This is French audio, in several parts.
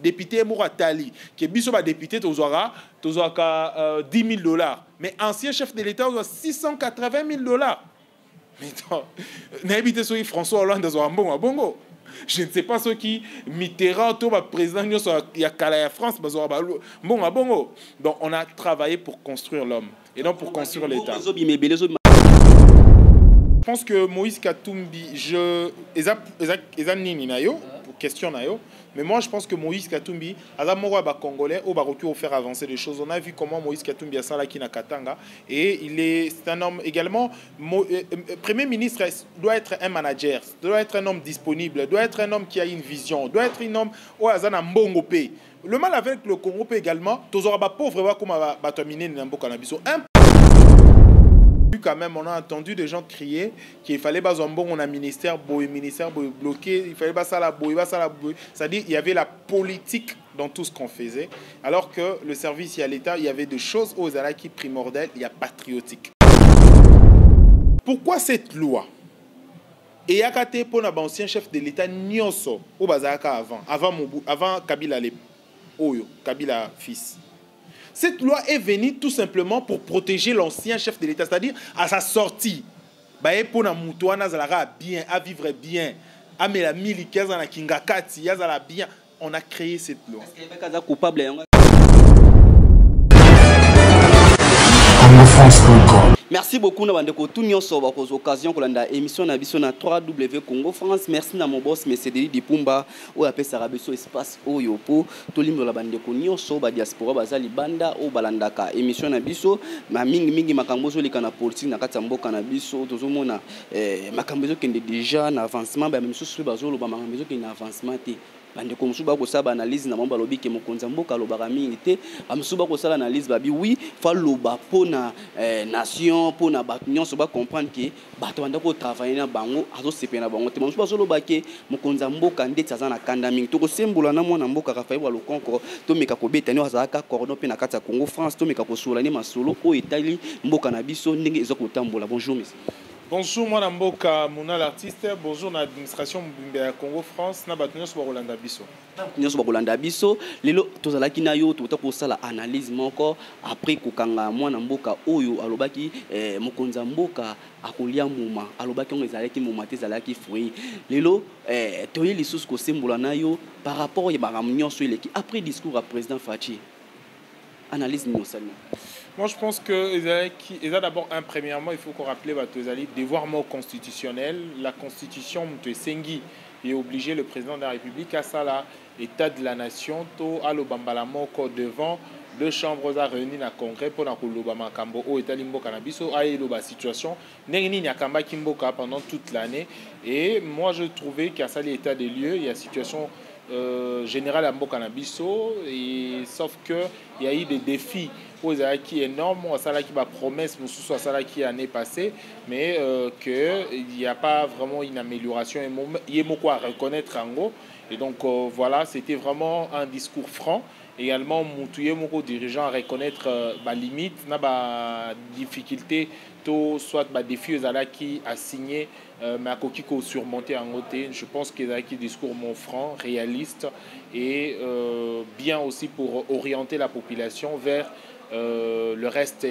député Mouratali, qui est biso député, tu auras 10 000 $. Mais ancien chef de l'État, 680 000 $. Mais n'habitez sur François Hollande dans bongo. Je ne sais pas ce qui Mitterrand, tout le président, il y a Calais France, bongo. Donc on a travaillé pour construire l'homme et non pour construire l'État. Je pense que Moïse Katumbi, question mais moi je pense que Moïse Katumbi, Congolais, au faire avancer les choses. On a vu comment Moïse Katumbi a salaki na Katanga et c'est un homme également. Premier ministre doit être un manager, doit être un homme disponible, doit être un homme qui a une vision, doit être un homme au Azana Mbongo P. Le mal avec le Congo également, tous les pauvres comme Batomine Namboka Nabiso. Quand même, on a entendu des gens crier qu'il fallait pas on a ministère bloqué, il fallait pas ça la boue, c'est-à-dire il y avait la politique dans tout ce qu'on faisait, alors que le service et à l'État, il y avait des choses aux alaki primordiales, il y a patriotique. Pourquoi cette loi? Et il y a un pour l'ancien chef de l'État Nyonso au Bazaka avant Kabila Kabila fils. Cette loi est venue tout simplement pour protéger l'ancien chef de l'État, c'est-à-dire à sa sortie. Pour bien, à vivre bien, à la bien. On a créé cette loi. Merci beaucoup na bandeko tout nyonso ba cause occasion ko landa émission na biso na 3W Congo France. Merci na mon boss Monsieur Deli Dipumba o ya pesa rabeso espace oyo po to limbo la bandeko nyonso ba diaspora bazali banda o balandaka émission na biso ma mingi makambo zo lika na politique na kati mboka na biso tozomona makambo zo kende déjà na avancement ba même sous bazo lo ba makambo zo kende na avancement te. Bandeko musuba ko saba analyse na mamba lobi ke mokonza mboka lobaka mingi te amusuba ko sala analyse babi oui fa loba pona nation pona batunion so ba comprendre que bato banda ko travailler na bango azo sepena bango te musuba so loba ke mokonza mboka ndeti azana kanda mingi to ko sembola na mwana mboka ka faiwa lo konko to meka ko betani azaka corno pe na kati ya Congo France to meka ko sola ni masolo o etali mboka na biso ndenge ezo ko tambola. Bonjour monsieur. Bonjour, moi Namboka, Mouna l'artiste. Bonjour, l'administration de Congo France. Nabatunion sur Rolanda Bisso. Nabatunion sur Rolanda Bisso. Lelo tozalaki na yo to ko sala analyse moko après kokanga moi Namboka oyo alobaki mokonza mboka akolia muma alobaki on ezalaki muma te ezalaki fruit. Lelo toye lisusu ko sembola na yo par rapport ya baramnyon sur l'équipe après discours à président Fachi. Analyse nous seulement. Moi, je pense que d'abord, premièrement, il faut qu'on rappelle les devoirs constitutionnels. La Constitution de Sengi est obligé le président de la République à ça l'état de la nation, à l'Obambalamoko devant deux chambres à réunir dans Congrès pour l'Obama Kambo au État limbo cannabiso à la situation n'engini nyakamba kimboka pendant toute l'année. Et moi, je trouvais qu'à ça l'état des lieux, il y a situation générale à Mbokanabiso, et sauf que il y a eu des défis aux qui énormes, ça là qui va promesse, soit ça là qui année passée, mais que il n'y a pas vraiment une amélioration et il y a beaucoup à reconnaître en gros. Et donc voilà, c'était vraiment un discours franc. Également, mon dirigeant à reconnaître ma limite, ma difficulté, soit ma défi qui a signé mais à Kokiko surmonté en côté. Je pense qu'il y a un discours mon franc, réaliste et bien aussi pour orienter la population vers le reste.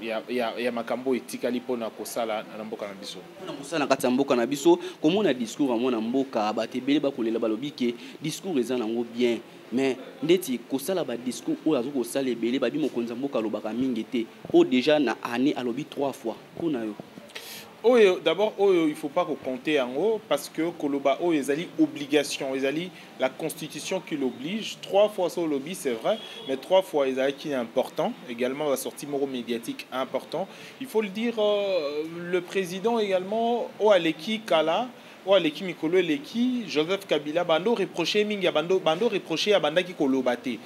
Il y a makambo et tikali pona kosala na mboka na biso. Na kosala kati ya mboka na biso, comment na discours amona mboka batebele ba kolela balobi ke discours ezana ngo bien. Mais ndeti kosala ba discours o azo kosala ebele babi mokonza mboka lobaka mingi te. O déjà na année alobi 3 fois. Kuna yo. D'abord, il ne faut pas compter en haut parce que Koloba, ils ont obligation, ils ont la constitution qui l'oblige. 3 fois sur le lobby, c'est vrai, mais 3 fois, ils ont qui est important. Également, la sortie médiatique important. Il faut le dire, le président également, Aleki Kala, Aleki Mikolo Eleki, Joseph Kabila, Bando reproché Minga, Bando reproché à Banda qui Kolobate.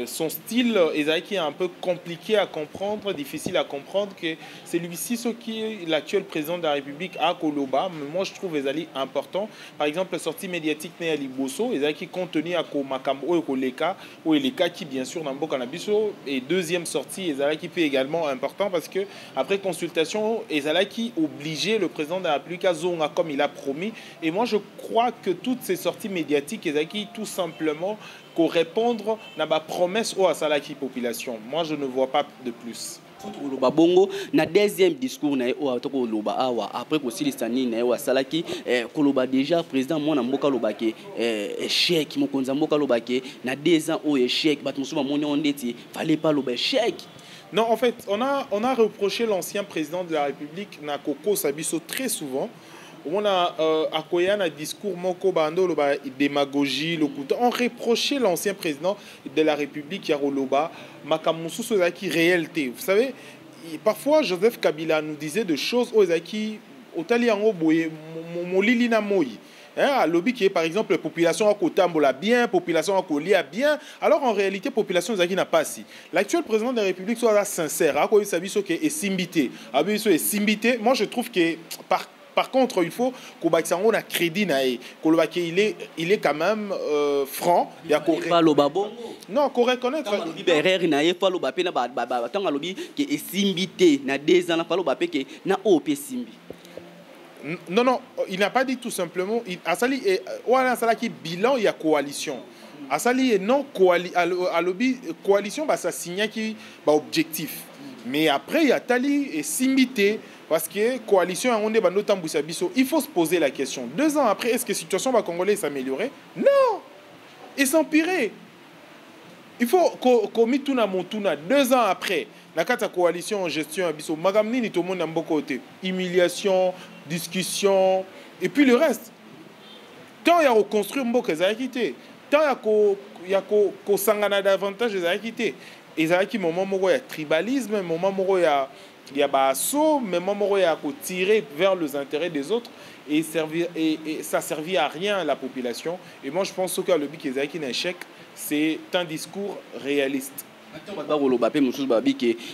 Son style est un peu compliqué à comprendre, difficile à comprendre que c'est lui-ci ce qui est l'actuel président de la République à Koloba. Mais moi je trouve les important. Par exemple, la sortie médiatique né à Liboso, les qui contenu à Komakambo et Koleka ou Eleka qui bien sûr dans Mbokanabiso et deuxième sortie les qui fait également important parce que après consultation les qui obligé le président de la République à Zonga comme il a promis compris. Et moi, je crois que toutes ces sorties médiatiques, elles acquis tout simplement pour répondre à ma promesse à la population. Moi, je ne vois pas de plus. Bongo na deuxième discours na o atoko loba awa après ko silistani na wa salaki koloba déjà président mona mboka lobake échec mokonza mboka lobake na 2 ans au échec bat musuma monyo ndeti fallait pas loba échec. Non, en fait, on a reproché l'ancien président de la République Nakoko Sabiso très souvent. On a un discours moko bando loba démagogie lokuta. On reprochait l'ancien président de la République Yaroloba makamusu sozaki réalité. Vous savez, parfois Joseph Kabila nous disait de choses aux aki otaliango boye molili na moi. À lobby qui est par exemple population à Kotambola bien, population à Kolia bien. Alors en réalité, population Zaki n'a pas si. L'actuel président de la République soit sincère. À quoi il s'habille est simbité. Est simbité. Moi je trouve que par contre, il faut qu'on ait un crédit. Il est quand même franc. Il y a non, qu'on reconnaître. Non, non, il n'a pas dit tout simplement. Asali qui bilan, il y a coalition. Asali non coalition, ça signe qui objectif. Mais après, il y a Tali et Simbité. Parce que coalition, il faut se poser la question. 2 ans après, est-ce que la situation va congolais s'améliorer? Non! Et s'empirer. Il faut qu'on mette tout na 2 ans après. La coalition en gestion, magamni tout le monde a beaucoup côté. Humiliation, discussion, et puis le reste. Tant il y a reconstruire Mboka, ils ont quitté. Tant il y a qu'on s'engage davantage, ils ont quitté. Et il y a un moment où il y a tribalisme, un moment où il y a assaut, mais moment où il y a tirer vers les intérêts des autres et ça servit à rien à la population. Et moi je pense que le but qui est un échec, c'est un discours réaliste.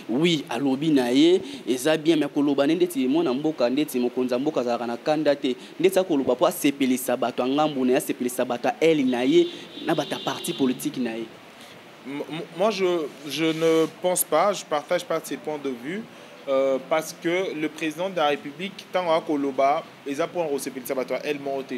Oui, à lobby naie, et ça bien, mais koloba ndeti mona mboka ndeti mokonza mboka za kana kandate ndeti koloba po sepeli sabato ngambu na sepeli sabato elle naie na bata parti politique naie. Moi je ne pense pas, je partage pas ces points de vue. Parce que le président de la République, tant à Koloba, les apports au CPL Sabatoire, elle monte.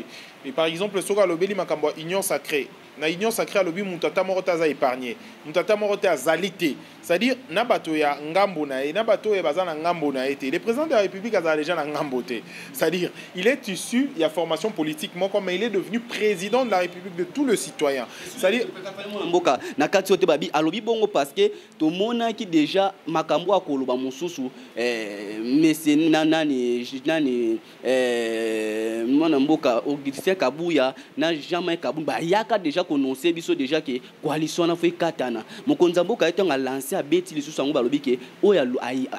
Et par exemple, le Soga Lobeli Makamba, Union Sacrée. Na Union Sacrée, Lobi Moutata Morota a épargné. Moutata Morota a zalité. C'est-à-dire, Nabato ya Ngambona et Nabato ya Bazana Ngambona été. Le président de la République a déjà Ngamboté. C'est-à-dire, il est issu, il y a formation politique, mais il est devenu président de la République de tous les citoyens. C'est-à-dire, Nakati Ote Babi, Alobi Bongo parce que tout le monde qui déjà Makambo a Koloba Moussousou. Mais c'est nani mwana mboka Augustin Kabuya na jamais Kabumba yaka déjà connaissé biso déjà que coalition na fait katana mokonza mboka était nga lancé a beti lisu sango balobi ke oya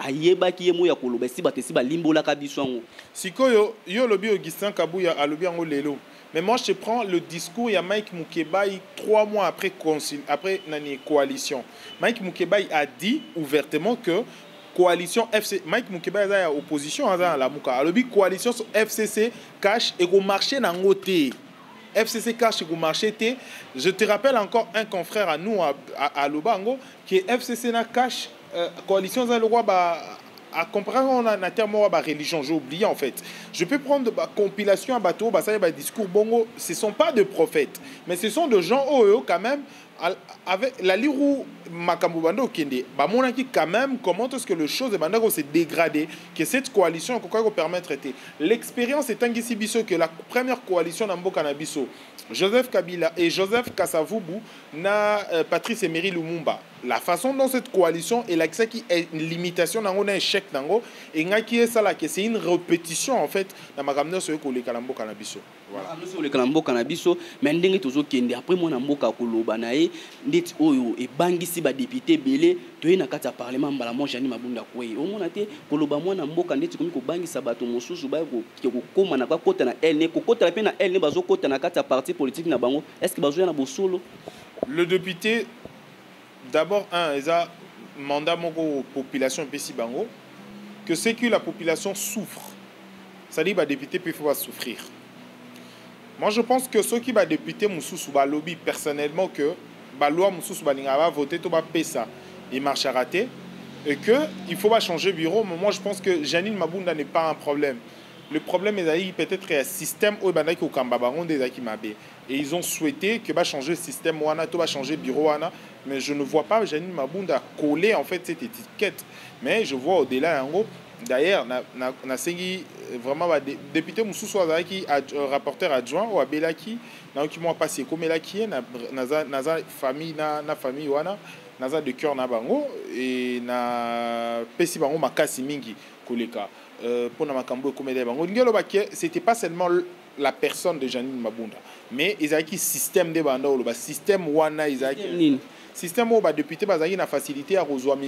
ayeba ki yemo ya koloba si batesi ba limbola ka biso ngo sikoyo yo lobi Augustin Kabuya alobi ngo lelo. Mais moi, je prends le discours, il y a Mike Moukebaï 3 mois après nani coalition. Mike Moukebaï a dit ouvertement que coalition FC Mike Moukebaï est en opposition à la Mouka. Alors coalition FCC cash et go marché dans côté. FCC cash et go marché té. Je te rappelle encore un confrère à nous à Lobango qui est FCC na cash coalition za le roi à comparer on a terme religion, j'ai oublié en fait. Je peux prendre compilation à bateau, ça y est discours bongo, ce sont pas de prophètes, mais ce sont de gens quand même avec la lirou makambo bando kende ba monaki quand même comment est-ce que le chose bando s'est dégradé que cette coalition quoi permettre était l'expérience est ici biso que la première coalition na mboka na biso Joseph Kabila et Joseph Kasavubu na Patrice Emery Lumumba. La façon dont cette coalition est l'accès qui est une limitation dans un échec nango et qui est ça là que c'est une répétition en fait dans ma gamne sur le kalambo canabiso. Voilà. Sur le kalambo canabiso, mais ndenge tozo kende après moi na mboka koloba nae ndeti oyo e bangisi ba député belé toye na kata parlement mbala mo jani mabunda koyi. O mona te koloba mo na mboka ndeti komi ko bangisa bato mosusu ba ko koma na kwa kota na elle ko kota pe na elle ne bazo kota na kata parti politique na bango. Est-ce que bazo na bosolo? Le député d'abord, il a mandat aux population PC Bango que c'est que la population souffre. C'est-à-dire que les députés peuvent souffrir. Moi, je pense que ceux qui va député Moussou va lobby personnellement que la loi Moussou va voter tout va payer ça. Il marche à rater et qu'il faut pas changer de bureau. Mais moi, je pense que Janine Mabunda n'est pas un problème. le problème est peut-être un système où il Kambabango des Akimabé. Et ils ont souhaité que va changer le système wana, tout va changer le bureau wana, mais je ne vois pas Janine Mabunda coller en fait cette étiquette. Mais je vois au-delà en gros. D'ailleurs, na sengi vraiment député Moussou Azaki rapporteur adjoint ou Abelaki, na qui moi passé comme Elaki na famille na famille wana, na de cœur na bango et na pesi bango makasi mingi koleka. Pour na makambo comme les bango ngelo baké c'était pas seulement la personne de Janine Mabunda mais Isaki système de banda ou le système wana Isaki système où député bazaki na facilité à rejoindre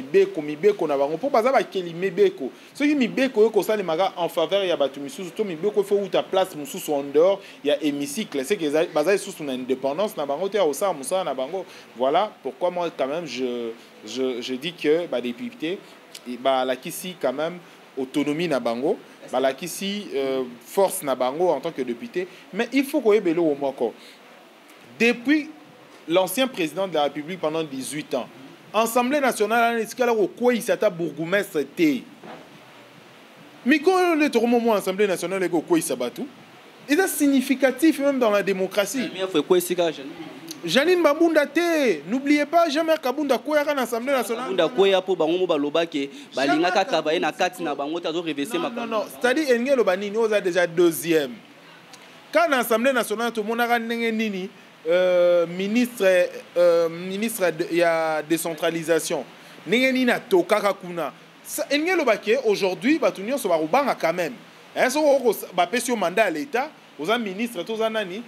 mibeko na bango pour baza ba keli mibeko ceux qui mibeko ko ça les maga en faveur ya batu misusu to mibeko faut ou ta place mususu en dehors il y a hémicycle c'est que baza sous son indépendance na bango te au ça musa na bango voilà pourquoi moi quand même je dis que ba député ba la kisi quand même autonomie na bango la kisi force na bango en tant que député mais il faut qu'on ait bello au moko depuis l'ancien président de la République pendant 18 ans Assemblée nationale est-ce qu'elle a quoi il s'atta bourgmestre té mais quand le moment Assemblée nationale est quoi il s'abatou et c'est significatif même dans la démocratie Janine Mabunda té, n'oubliez pas jamais Kabunda Koya à l'Assemblée nationale. Kabunda Koya pour bango baloba ke balinga travailler na kati na bango tazo reverser ma. Non, c'est-à-dire Engelo Banini oza déjà deuxième. Quand l'Assemblée nationale tout le monde a nini ministre il y a décentralisation. Ningeni na tokaka kuna. Engelo Baké aujourd'hui batunyo so barubanga quand même. Est-ce que ba pesio mandat à l'état, aux ministres tous nani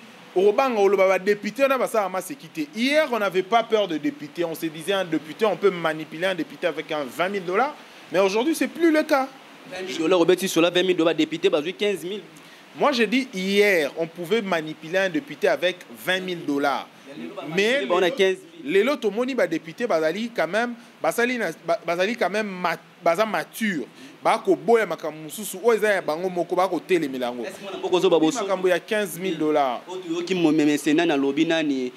hier, on n'avait pas peur de député. On se disait un député, on peut manipuler un député avec un 20 000 $. Mais aujourd'hui, ce n'est plus le cas. 20 000 $, Robert, sur la 20 000 $, député, 15 000. Moi, je dis hier, on pouvait manipuler un député avec 20 000 $. Mais les lots moni député, bazali quand même mature. Bako boya makamususu oza bango moko bako telemelango makambo ya 15 000 $. Qui me mécénat na lobby nani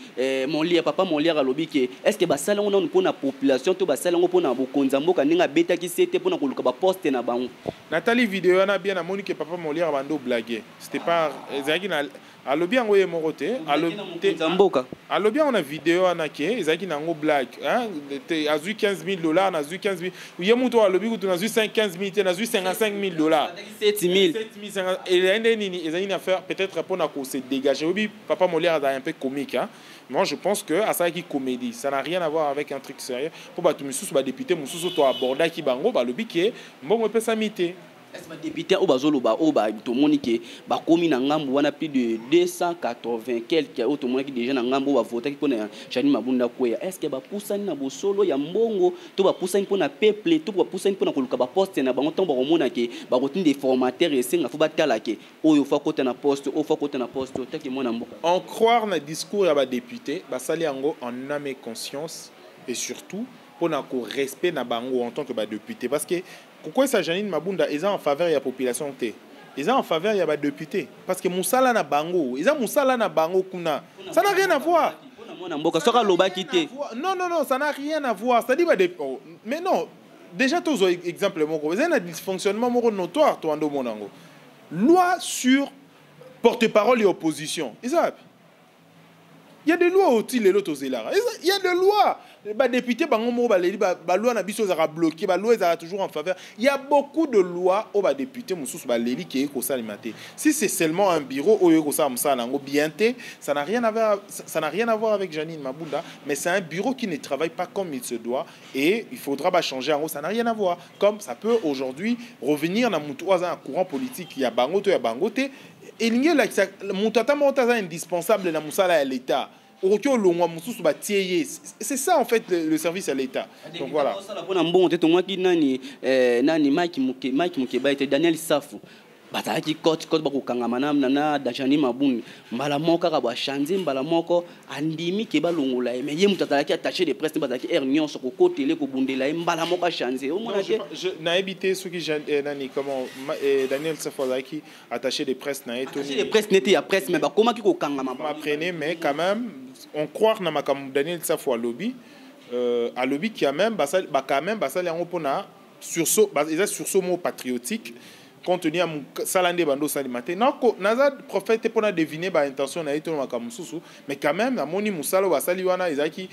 mon lia papa mon lia lobby ke est-ce que basala on a pour la population to basala on pour na bokonza mboka ninga beta ki c'était pour na koluka ba poste na bango Nathalie vidéo na bien na moni ke papa mon lia bando blaguer c'était pas ezaki na alobi ngoye morote alobi on a vidéo anake ezaki na ngo blague hein azu 15 000 $, na azu 15 000 yemuto alobi kutu na azu 15 000 na azu 55 000 $. 7 000 et il a faire peut-être pour se dégager. Oui, papa Molière est un peu comique hein. Moi je pense que à ça qui comédie, ça n'a rien à voir avec un truc sérieux. Pour battre Moussous ba député Moussous to aborder qui bango ba le biquet, bon on peut s'imiter. Est-ce que député au bazoloba au ba to monique ba komi na ngambo wana plus de 280 quelques autres monde qui déjà na ngambo ba voter qui pona Janine Mabunda Koya. Est-ce que ba poussani na bosolo ya mbongo to ba poussani pona peuple to ba poussani pona koluka ba poste na bango tomba komona ke ba rotine des formateurs et senga fo batala ke oyo fa kota na poste o fa kota na poste taki mona mboka. En croire na discours ya ba député ba sali yango en âme et conscience et surtout pour na ko respect na bango en tant que ba député parce que pourquoi ça Janine Mabunda ils sont en faveur de la population té ils sont en faveur de la député parce que musala na bango ils ont musala na bango kuna ça n'a rien à voir non ça n'a rien à voir c'est-à-dire mais non déjà tous exemple moko ils ont un dysfonctionnement moko notoire to ando monango loi sur porte-parole et opposition il y a des lois aussi les lots il y a des lois les députés la loi na biso za bloqué la loi est toujours en faveur il y a beaucoup de lois au député mususu ba leli qui ko salimate si c'est seulement un bureau au ko sa msalango bienté ça n'a rien à voir avec Janine Mabunda mais c'est un bureau qui ne travaille pas comme il se doit et il faudra changer en gros ça n'a rien à voir comme ça peut aujourd'hui revenir dans un courant politique il y a bangoto ya bangote et il y a mutata montaza indispensable na musala à l'état. C'est ça en fait le service à l'État. Donc voilà. Daniel Safou. Bataki cote bako kangama na Janine Mabunda mbala moko ka ba chanze mbala moko andimi ke balongola mais ye mutataki attaché de presse bataki ernion so ko télé ko bundela mbala moko chanze o mona ke je na habité ce qui nani comment Daniel Safozaki attaché de presse na eto attaché de presse n'était ya presse mais ba comment ki ko kangama m'apprenez mais quand même on croire na makam Daniel Safo à lobby qui a même quand même basali yango pona sur ce mot patriotique contenu à salande bando salimate non naza prophète pour na deviner ba intention na ito makamususu mais quand même amoni musalo basali wana ezaki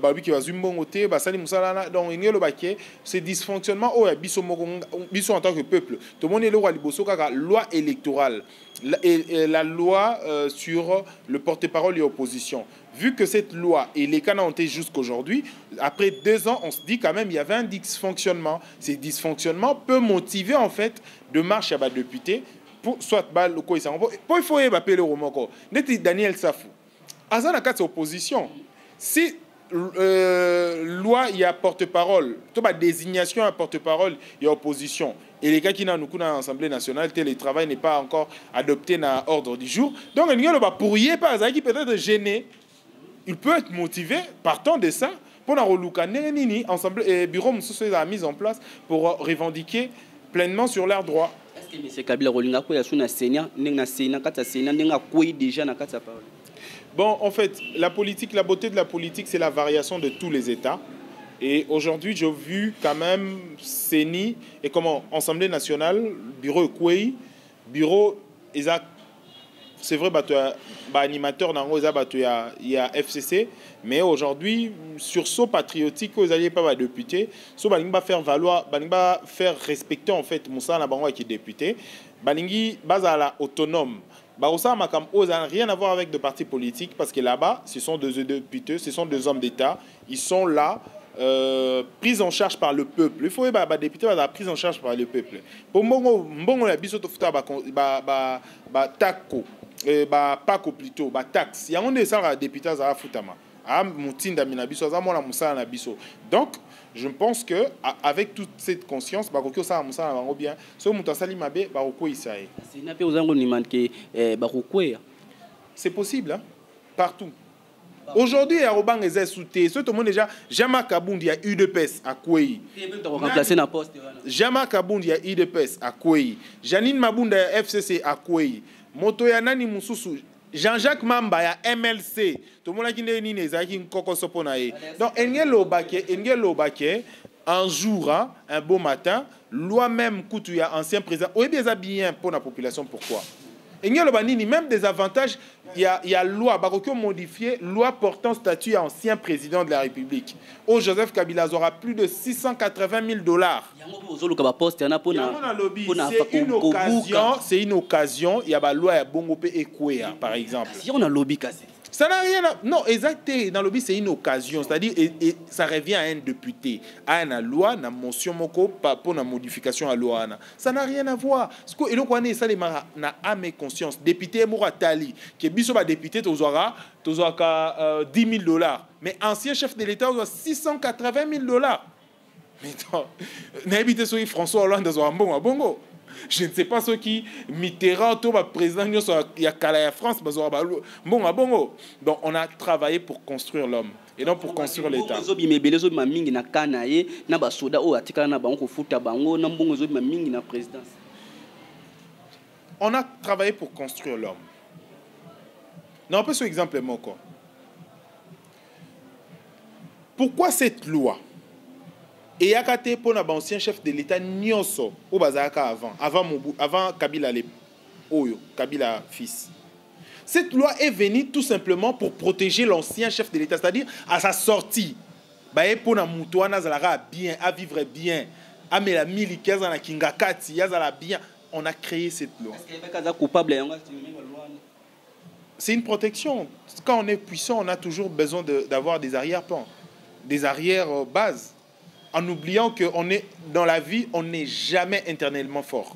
babi ki bazumbongo te basali musala na donc ingelo baké ce dysfonctionnement o ya biso moko biso en tant que peuple tout le monde est le roi liboso kaka loi électorale la loi sur le porte-parole et opposition. Vu que cette loi et les canons ont été jusqu'aujourd'hui, après 2 ans, on se dit quand même il y avait un dysfonctionnement. Ces dysfonctionnements peut motiver en fait de marche à bas député pour soit bas le quoi pour il faut appeler le romoko. N'était Daniel Safou. Azana quatre opposition. Si loi il y a porte-parole, tout ma désignation à porte-parole il y a opposition. Et les gars qui n'ont pas l'Assemblée nationale, télétravail n'est pas encore adopté dans l'ordre du jour. Donc, il y a pourrier par qui peut-être gêné. Il peut être motivé, partant de ça, pour ensemble et bureau la mise en place pour revendiquer pleinement sur leurs droits. Est-ce que M. Kabila Rolinga a déjà parole? Bon, en fait, la politique, la beauté de la politique, c'est la variation de tous les États. Et aujourd'hui, j'ai vu quand même CENI et comment Assemblée nationale, bureau Kouei, bureau Isaac, c'est vrai, animateur il y a FCC, mais aujourd'hui, sur ce patriotique, vous n'allez pas député, so va faire valoir, va faire respecter en fait Moussa Nabango qui est député, balingi bazala autonome. Ça n'a rien à voir avec de partis politiques parce que là-bas, ce sont 2 députés, ce sont 2 hommes d'État, ils sont là. Prise en charge par le peuple. Il faut que député soit prise en charge par le peuple. Pour moi, la biso to futa tako, pako plutôt, taxe. Il y a des députés à futama. Donc, je pense que avec toute cette conscience, c'est possible, hein? Partout. Aujourd'hui, Arobang est souté. Tout le monde déjà. Jama Kabound, il y a UDPS à Kouei. Jama Kabound, il y a UDPS à Kouei. Janine Mabounda, FCC à Kouei. Motoyanani Moussousou. Jean-Jacques Mamba, il y a MLC. Tout le monde qui est né, donc, Engelo Baké, un jour, un beau matin, loi même Koutouya, ancien président. Oui, bien pour la population. Pourquoi? Même des avantages, il y a loi, modifiée, loi portant statut à ancien président de la République. Au Joseph Kabila aura plus de $680 000. C'est une occasion, il y a la loi à Bongopé et Kouéa, par exemple. Si on a lobby cassé. Ça n'a rien à... Non, exactement. Dans le lobby, c'est une occasion. C'est-à-dire, et ça revient à un député. À une loi, à une motion pour la modification à la loi. Ça n'a rien à voir. Et donc, on est ça, na âme conscience. Député Mouratali, qui est biso député, tu auras $10 000. Mais ancien chef de l'État, tu auras $680 000. Mais non, François Hollande, tu auras un bongo. Je ne sais pas ce qui Mitterrand, tout le président, il y a Kala France, donc on a travaillé pour construire l'homme et non pour construire l'État. On a travaillé pour construire l'homme. Non, on peut ce exemple encore. Pourquoi cette loi? Et yakate pour l'ancien chef de l'État Nyonso au Bazaka avant Kabila Kabila fils. Cette loi est venue tout simplement pour protéger l'ancien chef de l'État, c'est-à-dire à sa sortie. Pour na mutuana zalara bien, à vivre bien, à la milikaza na kingakati, yazala bien. On a créé cette loi. C'est une protection. Quand on est puissant, on a toujours besoin d'avoir des arrière-plans, des arrière-bases. En oubliant qu'on est dans la vie, on n'est jamais éternellement fort.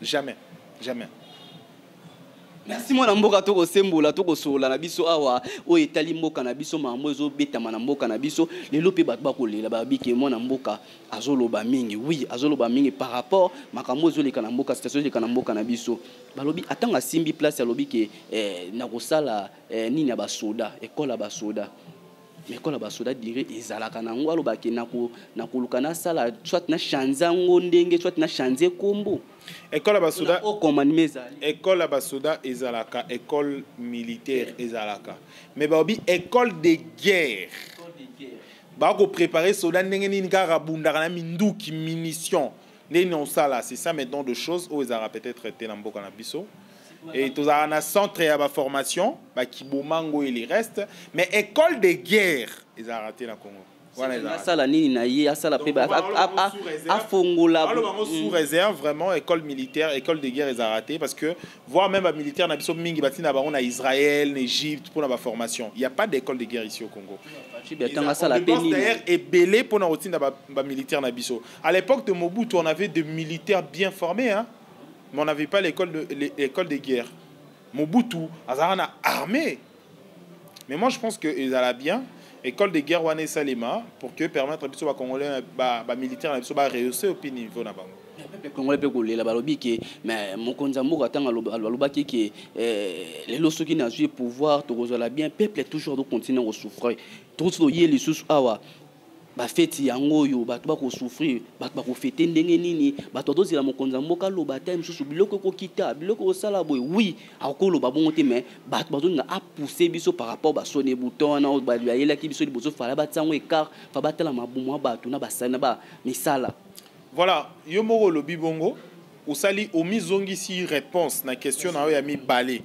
Jamais. Jamais. Merci moi mboka toko sembola toko sola na biso awa o etali mboka na biso mambo ezo betama na mboka na biso lelo pe bato bakolela babiki mwana mboka azoloba mingi oui azoloba mingi par rapport makambo ezoleka na mboka situation ezoleka na mboka na biso balobi atanga simbi place ya lobi ke na kosala nini ya basoda école basoda école basoda dire ezalaka nango alobaki na koluka na sala soit na chanzango ndenge soit na chanze kombo. École Basoda ezalaka, école militaire ezalaka. Mais baobi école de guerre. Bako préparer soda ndenge nini kaka bundaka na minduki munitions. non ça là, c'est ça maintenant de choses où ils aura peut-être été dans beaucoup biso. Et tous un centre à formation, bah qui bomango et les restes, mais école de guerre, ils ont raté dans Congo. Voilà ça la nini na ye ça la pe a fongola sous réserve vraiment école militaire, école de guerre ils ont raté parce que voir même un militaire na biso mingi batina ba on a Israël, en Égypte pour la formation. Il y a pas d'école de guerre ici au Congo. D'ailleurs est belé pour na routine ba militaire na biso. À l'époque de Mobutu, on avait des militaires bien formés hein. Mais on n'avait pas l'école de guerre. Mobutu, Azarana armée. Mais moi je pense que ils allaient bien. École de guerre Wane Salema pour que permettre à Congolais militaire à réussir au niveau na bango. Congolais pe kolela balobi ke mais mokonza moko atanga aloba ke les loso qui n'a joué pouvoir to kozola bien peuple est toujours de continuer à souffrir. Tout ce yé les sous awa ba feti yango yo bato ba ko souffrir bato ba ko fete ndenge nini bato dozela mokonza mboka loba time susu biloko ko kita biloko sala boy oui akolo ba bongote mais bato bazo nga a pousser biso par rapport ba sonner bouton na ba yela ki biso liboso fala ba tsango écart fa batela mabumu bato na basana ba misala. Voilà, yo moko lobi bongo osali omizongi si réponse na question na yo ya mi balé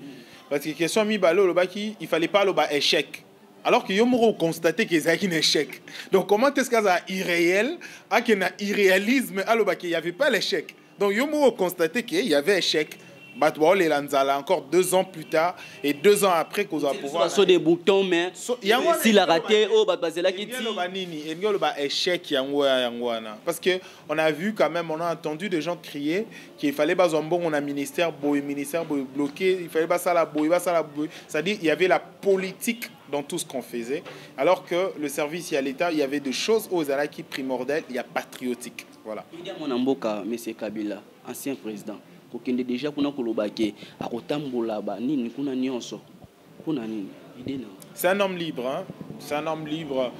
parce que question mi balé loba ki il fallait pas loba échec. Alors que Yomoro constaté qu'il y a un échec. Donc comment est-ce qu'il y a irréel, qu'il y a irréalisme, alors qu'il n'y avait pas l'échec. Donc Yomoro constaté qu'il y avait échec. Les Lanzala encore 2 ans plus tard et 2 ans après qu'on va pouvoir. Sur des boutons mais s'il a raté oh bazela qui échec parce que on a vu quand même on a entendu des gens crier qu'il fallait pas un bon on a ministère bloqué il fallait pas ça la boy c'est-à-dire il y avait la politique dans tout ce qu'on faisait alors que le service à l'État il y avait des choses aux ala qui primordiales il y a patriotique voilà. Il y a mon amboka monsieur Kabila ancien président kokende déjà kuna kolobake akotambola ba nini kuna nyonso kuna nini idée na c'est un homme libre hein c'est un homme libre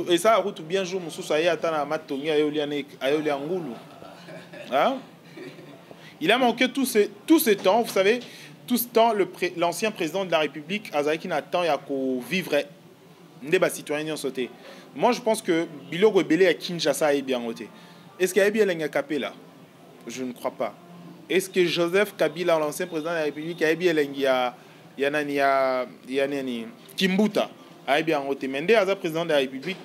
et ça route bien jour mususu aye atana matongi ayoli angulu hein il a manqué tout ce temps vous savez tout ce temps l'ancien président de la République Azaki n'attend ya ko vivre ndeba citoyen sauté moi je pense que biloko ebele à Kinshasa est bien noté est-ce qu'il y a bien lenga capé là je ne crois pas. Est-ce que Joseph Kabila, l'ancien président de la République, a bien Kimbuta a bien voté. Mais le président de la République,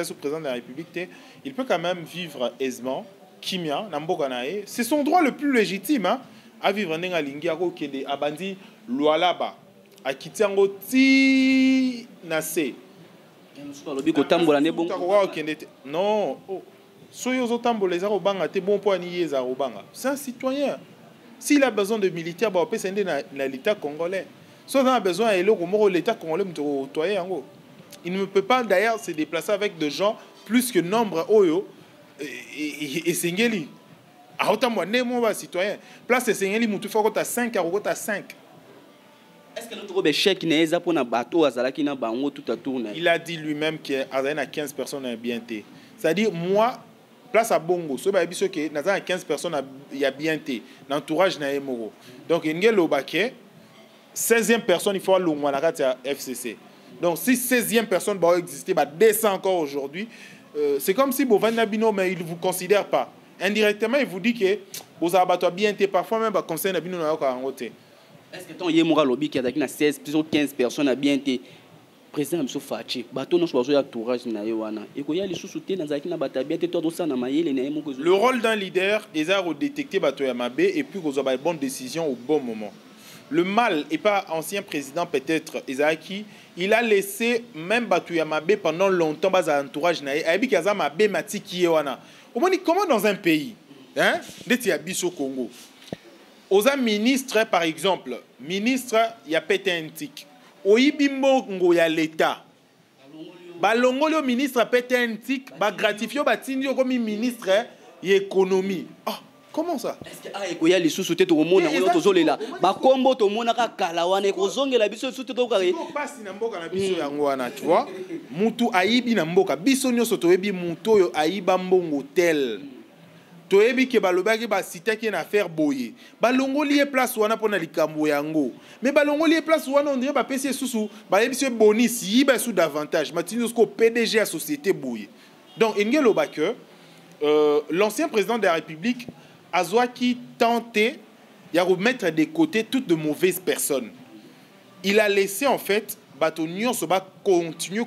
sous-président de la République, il peut quand même vivre aisément. Kimia, Nambokanae, c'est son droit le plus légitime hein, à vivre en Lingiako qui est abandi Lualaba, à Kitiango Ti Nase. Non. C'est un citoyen. S'il a besoin de militaires, il peut s'aider dans l'État congolais. Si on a besoin de l'État congolais, il ne peut pas d'ailleurs se déplacer avec des gens plus que nombre Oyo et Sengeli. A autant moi, n'est-ce citoyen. Place Sengeli, il faut que 5 à 5. Est-ce que notre chèque n'est pas pour un bateau à Zalakina Bango tout à tourner? Il a dit lui-même qu'il y a 15 personnes à bien été. C'est-à-dire, moi, place à Bongo, ce que nous avons 15 personnes il y a bien été. L'entourage n'a pas donc, il y a le baquet, 16e personne, il faut aller au FCC. Donc, si 16e personne va exister, bah, descend encore aujourd'hui. C'est comme si Bovan Nabino, mais il ne vous considère pas. Indirectement, il vous dit que vous avez bien été. Parfois, même, conseil Nabino n'a pas été. Est-ce que ton Yémoura lobby qui a 16 plus 15 personnes a bien été? Président Mso Fachi, bateau non choisi entourage na yowana. Et qu'il y a les sous-soutés dans Zakina Batabia, tout ça na maïe les naïmos. Le rôle d'un leader est de détecter bateau Yamabe et puis qu'on ait une bonne décision au bon moment. Le mal et pas ancien président peut-être Ezaki, il a laissé même bateau Yamabe pendant longtemps bas à entourage na yowana. Abi kaza mabe matiki yowana. Comment dans un pays, hein, d'être au Congo, aux ministres par exemple, ministre il y a pété un tic. Oibimbo ngoya l'État. Balongolo ministre pété un tic, ba gratifié ba tindio comme ministre économie. Ah, comment ça? Est-ce que il y a les sous-soutés tout le monde na to zolela. Ba kombo to mona ka kala wana ko zongela biso sous-soutés to ka. Ko passe na mboka na biso yango wana, tu vois? Mutu aibi na mboka biso nyoso to yebi mutu yo aiba mbongo tel. To yebi ke balobaki ba cité ki na faire boyer. Balongoli e place wana pona likambo yango. Mais balongoli e place wana on dirait ba pesi susu, ba yebi se bonus yiba sous davantage. Matino ko PDG à société boyer. Donc ngelo ba que l'ancien président de la République a qui tenté de remettre de côté toutes de mauvaises personnes. Il a laissé en fait Batonion Soba continuer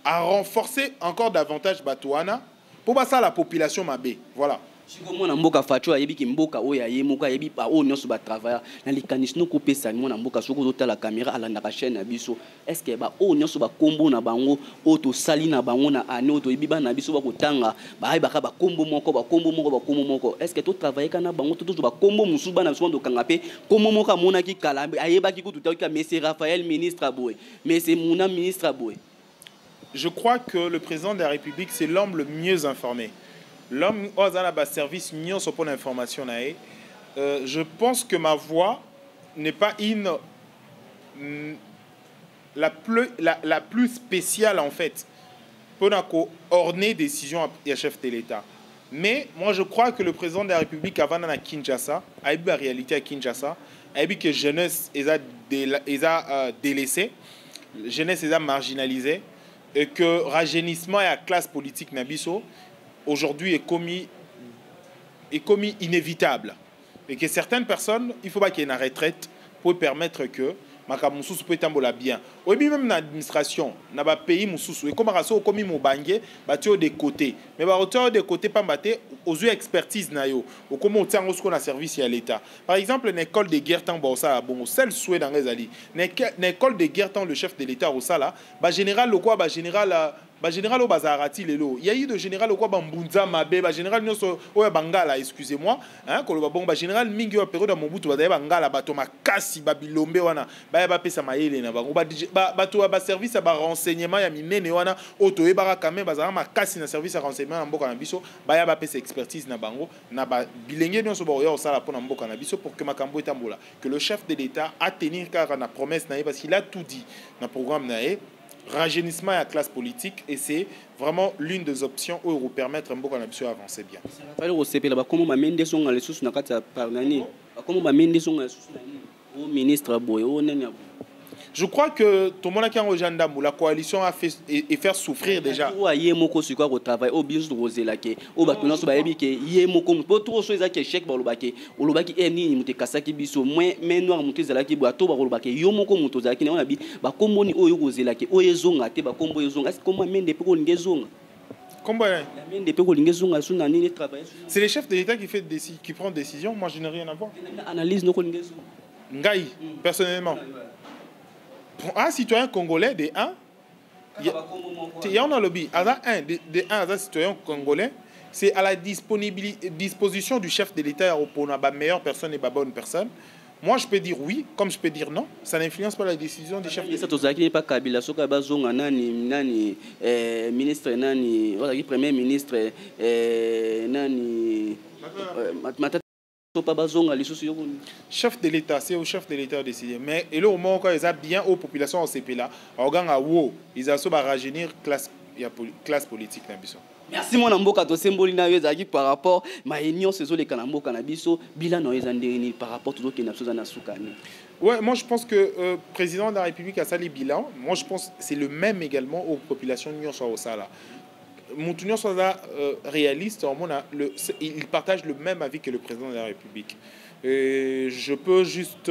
à renforcer encore davantage Batouana pour passer à la population mabé. Voilà. Si vous avez mboka facho ayebi ki mboka oya yemoka ayebi pa o nyonso ba travailler na likanisino no kopesa mona mboka soko to la caméra ala na chaîne na biso est-ce que ba o nyonso ba kombo na bango o to sali na bango na ane to yebi ba na biso ba kotanga ba ay ba kombo moko est-ce que to travailler kana bango to ba kombo musu ba na biso ndo kangape kombo moko mona ki kala ayeba ki ko to ka monsieur Raphaël ministre Aboy monsieur Mouna ministre Aboy. Je crois que le président de la République c'est l'homme le mieux informé. L'homme qui a service nion sur pour l'information. Je pense que ma voix n'est pas la plus spéciale en fait pour orner décision à chef de l'État. Mais moi je crois que le président de la République avant à Kinshasa a eu la réalité à Kinshasa, a vu que jeunesse est délaissée, jeunesse est marginalisée et que rajeunissement et la classe politique nabiso aujourd'hui est commis inévitable. Et que certaines personnes, il faut pas qu'il y ait une retraite pour permettre que Makamusus peut être bien. Ou même dans l'administration, dans le pays, et comme on comme mon banquier, battu des côtés. Mais battu des côtés, pas battu aux yeux expertise nayo. Ou comme on tient au service à l'État. Par exemple, l'école de guerre tant ça bon, seul souhait dans les alliés. L'école de guerre tant le chef de l'État au sala, bah général le quoi, bah général au bazarati lelo. Il y a eu de général au quoi bambunza mabe, bah général nyoso au bangala, excusez-moi, hein, quand le bon bah général mingi au période Mobutu bah bangala bah toma kasi bah bilombe wana bah ba pesa maele na bah to ba service ba renseignement ya minene wana auto e bara quand même bah ma kasi na service à renseignement na mboka na biso bah ya ba pesa expertise na bango na ba bilenge nyoso ba yo sala pour na mboka na biso pour que makambo etambola que le chef de l'État a tenir car na promesse na parce qu'il a tout dit dans programme na rajeunissement à la classe politique et c'est vraiment l'une des options où vous permettre un peu d'avancer bien. Je crois que tout le monde qui est en gendarme, la coalition a fait et faire souffrir déjà. C'est les chefs de l'État qui prennent décision. Moi, je n'ai rien à voir. Ngaï, personnellement. Pour un citoyen congolais, de 1, il y a un lobby. Un citoyen congolais, c'est à la disposition du chef de l'État pour la meilleure personne et la bonne personne. Moi, je peux dire oui, comme je peux dire non. Ça n'influence pas la décision du chef de l'État. Ministre, premier ministre, chef de l'État, c'est au chef de l'État de décider. Mais et là, au moment où ils ont bien aux populations en CP là, ils ont à rajeunir classe politique. Merci mon amboka to symbole na yezaki par rapport ma union saison les kanamboka na biso bilan no ezandeni par rapport tout que na soza na soukani. Ouais, moi je pense que président de la République a sali bilan. Moi je pense que c'est le même également aux populations union soit au sala. Mon union soit réaliste, il partage le même avis que le président de la République. Je peux juste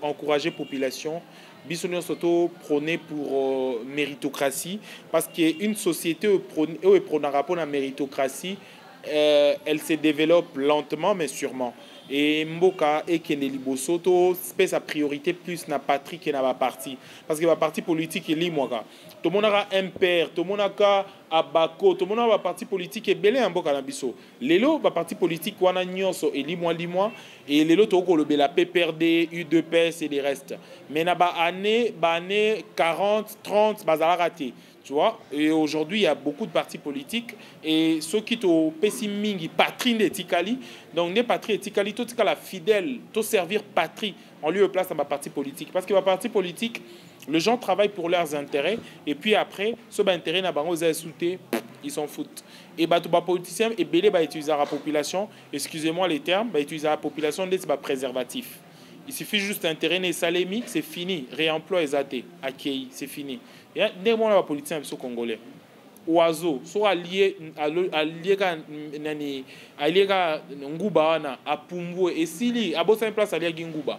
encourager la population. Bisogna surtout prôner pour méritocratie parce qu'une société où prône rapport à la méritocratie, elle se développe lentement mais sûrement. Et Mboka et Kennedy Bosoto spèce à priorité plus na patrie que na ba parti parce que la parti politique est limoka. Tout le monde a un père, tout le monde a abako, tout le monde a un parti politique est belé en Mboka na biso. Lelo ba parti politique wana nyonso et limoa et lelo to ko le bela PPRD, UDPS et les restes. Mais na ba année 40, 30 bazala raté. Tu vois, et aujourd'hui, il y a beaucoup de partis politiques et ceux qui ont pessimingi patrie de Tikali, donc des patries de Tikali, tout ce qui est fidèle, tout servir patrie en lieu et place dans ma parti politique. Parce que ma parti politique, les gens travaillent pour leurs intérêts et puis après, ceux intérêts n'a pas insulté, ils s'en foutent. Et bah, tout les politiciens et belé bah utiliser la population, excusez-moi les termes, bah utiliser la population des préservatifs. Il suffit juste d'intérêt et salémi, c'est fini. Réemploi est athée, accueilli, c'est fini. Et des mots la politique congolais. oiseau soit allié nguba na apumbu et sili abosa une place allié nguba.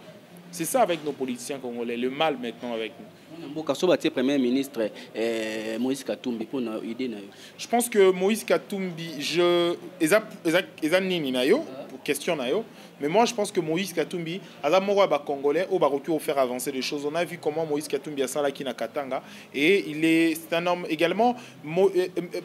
C'est ça avec nos politiciens congolais, le mal maintenant avec nous. Premier ministre Moïse Katumbi pour une idée. Je pense que Moïse Katumbi, pour question nayo, mais moi je pense que Moïse Katumbi, azamora congolais au baroku au faire avancer les choses. On a vu comment Moïse Katumbi a ça là qui na Katanga et c'est un homme également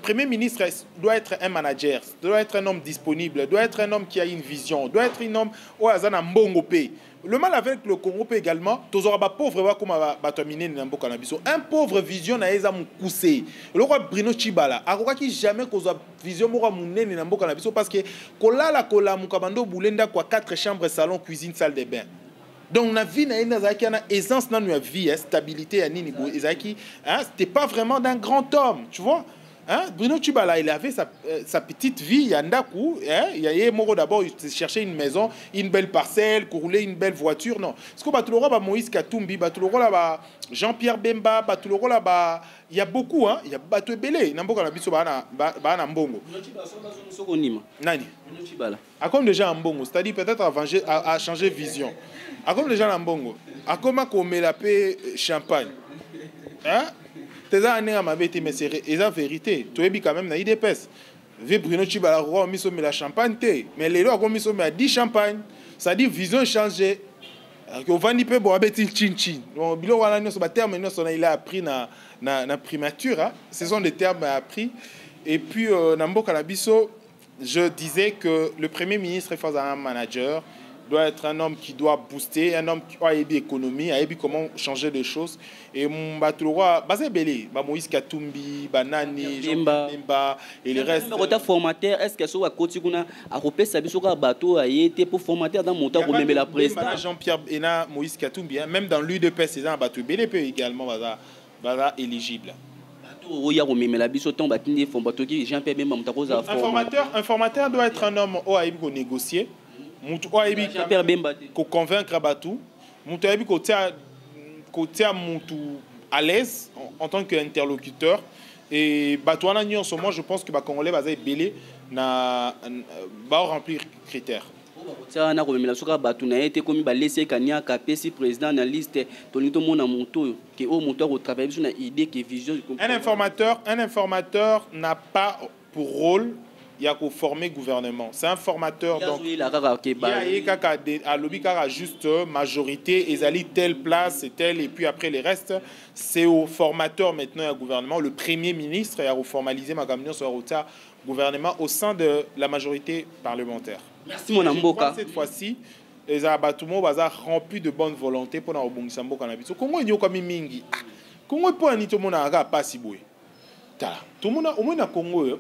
premier ministre doit être un manager, doit être un homme disponible, doit être un homme qui a une vision, doit être un homme au azana mbongo pe. Le mal avec le Congo également, tous les pauvres comme un pauvre vision na eza mukuse. Le roi Bruno Chibala, akoka ki jamais koza vision moko munene na mboka na biso parce que kola mukabando bulenda kwa 4 chambres, salon, cuisine, salle de bain. Donc na vie na ezaki na essence na na vie, stabilité ya nini bo ezaki, c'était pas vraiment d'un grand homme, tu vois. Hein? Bruno Chibala, il avait sa petite vie, Yandaku, il y a Moro d'abord, il cherchait une maison, une belle parcelle, rouler une belle voiture, non. Ce que Batuloro, Moïse Katumbi, Batuloro, Jean-Pierre Bemba, Batuloro, il y a beaucoup, hein, il y a Batou Belé, Namboka Nabiso, Bana Mbongo. Nani? A comme déjà Mbongo, c'est-à-dire peut-être à changer vision. A comme déjà Mbongo, a comme qu'on met la paix champagne. Hein? C'est la vérité. Tu es quand même dans l'IDPS. Bruno Chibala a mis la champagne, mais les lois ont mis 10 champagne. Ça dit vision changée. On va n'y pas boire des chin-chin. Il a appris na primature. Ce sont des termes appris. Et puis, Nambo Kalabiso, je disais que le Premier ministre est un manager. Doit être un homme qui doit booster, un homme qui a une économie, a comment changer les choses. Et mon roi, basé belé, Moïse Katumbi, Banani, Jean-Bemba et les restes. Le formateur, est-ce que ça côté qu'on a repéré ça sur un bateau a été pour formateur dans mon temps pour même la présidence. Jean-Pierre et Moïse Katumbi, même dans l'UDPS, c'est un bateau belé peut également va éligible. Un formateur doit être un homme au Haïm négocier. Pour convaincre Batou, à l'aise en tant qu'interlocuteur. Et Batouana Nyon, moi je pense que les Congolais vont belé va remplir critères. Un informateur n'a pas pour rôle il y a qu'au former gouvernement. C'est un formateur. Donc, il y a juste majorité, ils allaient telle place et telle, et puis après les restes, c'est au formateur maintenant, il y a gouvernement. Le Premier ministre a formalisé ma camion sur le gouvernement au sein de la majorité parlementaire. Merci mon amboka. Cette fois-ci, les abattements remplis de bonne volonté pour nous rebondir sur cannabis. Comment il y a comme mingi? Comment il peut en tout le monde a pas si beau? Tout le monde au moins na Congo.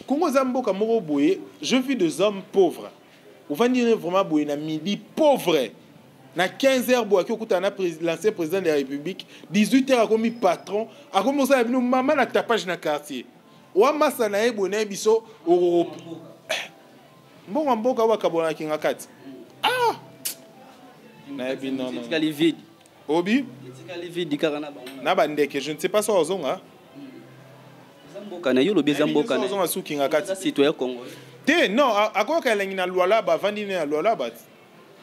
Congo Zamboka Moro Boye, je vis des hommes pauvres. On va dire vraiment Boye na midi pauvre. Na 15h Boye qui écoute l'ancien président de la République, 18h a commis patron, a commencé à venir maman na tapage na quartier. Wa massa na e Boye na biso Europe. Mbongo mboka wa kabona kinga kati. Ah. Na bi non non. C'est vide. Obi? C'est vide karana ba. Na bandeke, je ne sais pas ça ozonga. Kana yolo bezamboka na ozonga suki ngakati. Citoyen Congo. Te non, akoka lengina lwala ba vandine na lwala ba.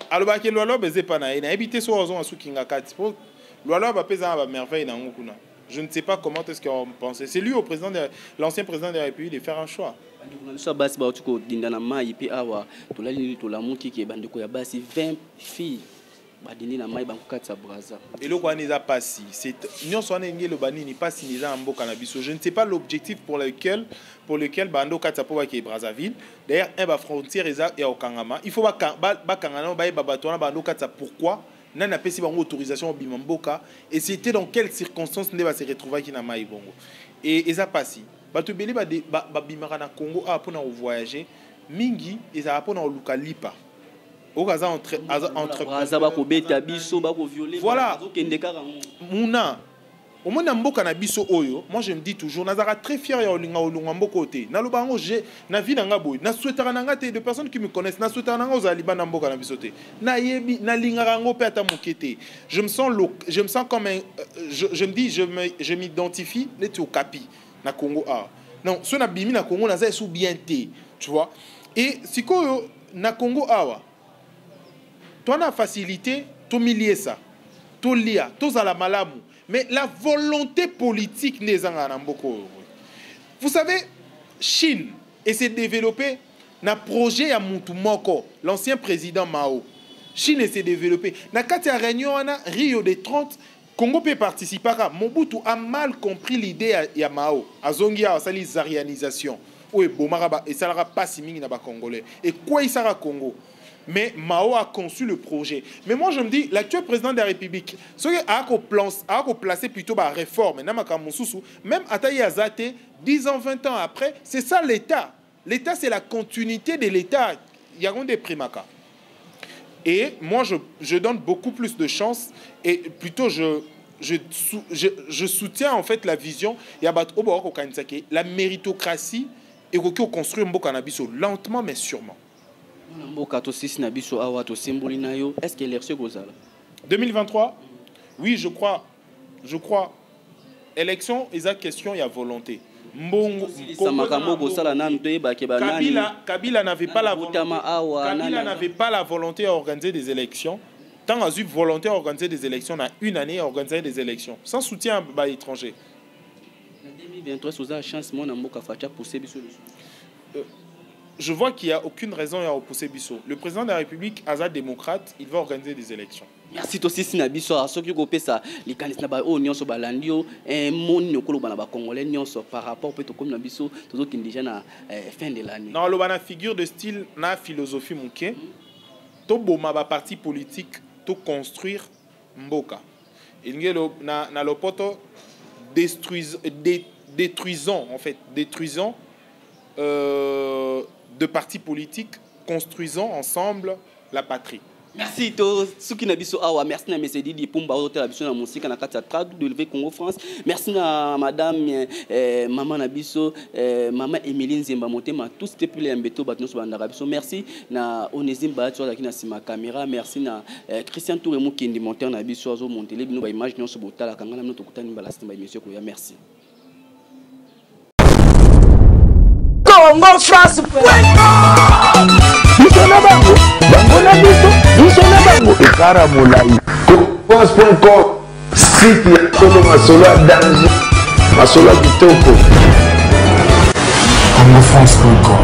Aloba ke lwala beze pa na ina habité so ozonga suki ngakati. Pour lwala ba pesa ba merveille na ngokuna. Je ne sais pas comment est-ce qu'on pense. C'est lui au président de l'ancien président de la République de faire un choix. So basi ba tuko dindana mai pe awa tolali tolamuki ke bandeko ya basi 20 filles. Et le Kouani n'a pas si. Je ne sais pas l'objectif pour lequel Bando Katsapo qui est Brazzaville. D'ailleurs, un frontière est au Kangama. Il faut pourquoi n'a pas si autorisation au Bimamboka et c'était dans quelles circonstances ne va se retrouver qui n'a pas bongo. Et ça pas si. Batubeli bimara na Congo a pour voyager. Mingi et ça a pour na Lipa. Voilà. Mouna. Au moins mboka na biso oyo, moi je me dis toujours nazara très fier ya olinga olunga mbokote. Na lobango j'ai na vie nanga boy, na souhaitera nanga te de personnes qui me connaissent, na souhaitera nanga ozaliba na mboka na biso te. Na yebi na lingara ngo pe ata mokete. Je me sens comme un je me dis je m'identifie net au capi. na Congo ah non so na bimi na Congo na za sous bien té tu vois et siko na Congo awa toi na facilité to milier ça to lia to za la malamu mais la volonté politique n'est en amboko. Vous savez Chine et s'est développé na projet ya mutu moko l'ancien président Mao. Chine s'est développé na kati ya réunion na Rio de 30 Congo peut participer. Mobutu a mal compris l'idée ya Mao. Azongi a sali zarianisation. Oui, Bomaraba et ça n'aura pas si mingi na ba Congolais. Et quoi il sera Congo? Mais Mao a conçu le projet. Mais moi je me dis, l'actuel président de la République, ce qui a placé plutôt la réforme, même Ataï Azate, 10 ans, 20 ans après, c'est ça l'État. L'État c'est la continuité de l'État. Il y a des primaka. Et moi, je donne beaucoup plus de chance et plutôt je soutiens en fait la vision la méritocratie et construire un beau cannabis lentement mais sûrement. Est-ce qu'il est reçu 2023? Oui, je crois. Élection, il y a question, il y a volonté. Kabila n'avait pas la volonté à organiser des élections. Tant a eu volonté à organiser des élections, on a une année à organiser des élections sans soutien à l'étranger. Je vois qu'il n'y a aucune raison à repousser Bissot. Le président de la République, Azad démocrate, il va organiser des élections. Merci aussi Sinabiso à ceux qui ont fait ça. Les candidats au Nyon Sobalandio, un monde congolais par rapport au comme Nabiso, tout qui déjà na fin de l'année. Non, le bana figure de style na philosophie mouké. To boma ba parti politique to construire mboka. Il y a na lopoto détruisons en fait de partis politiques, construisons ensemble la patrie. Merci to suki na biso awa merci na Mesedi di Pumba hôtel la biso na musique na kati ya W Congo France. Merci na madame maman na biso maman Emeline Zemba Motema tous depuis les mbeto batno so banda biso. Merci na Onesime Bato la kina sima caméra. Merci na Christian Touré Mukindi monteur na biso zo monter bino ba image nyonso botala kangana mino tokutani ba last ba monsieur ko ya merci. Congo France France.com site ya Congo masolo ya danger masolo ya kitoko Congo France.com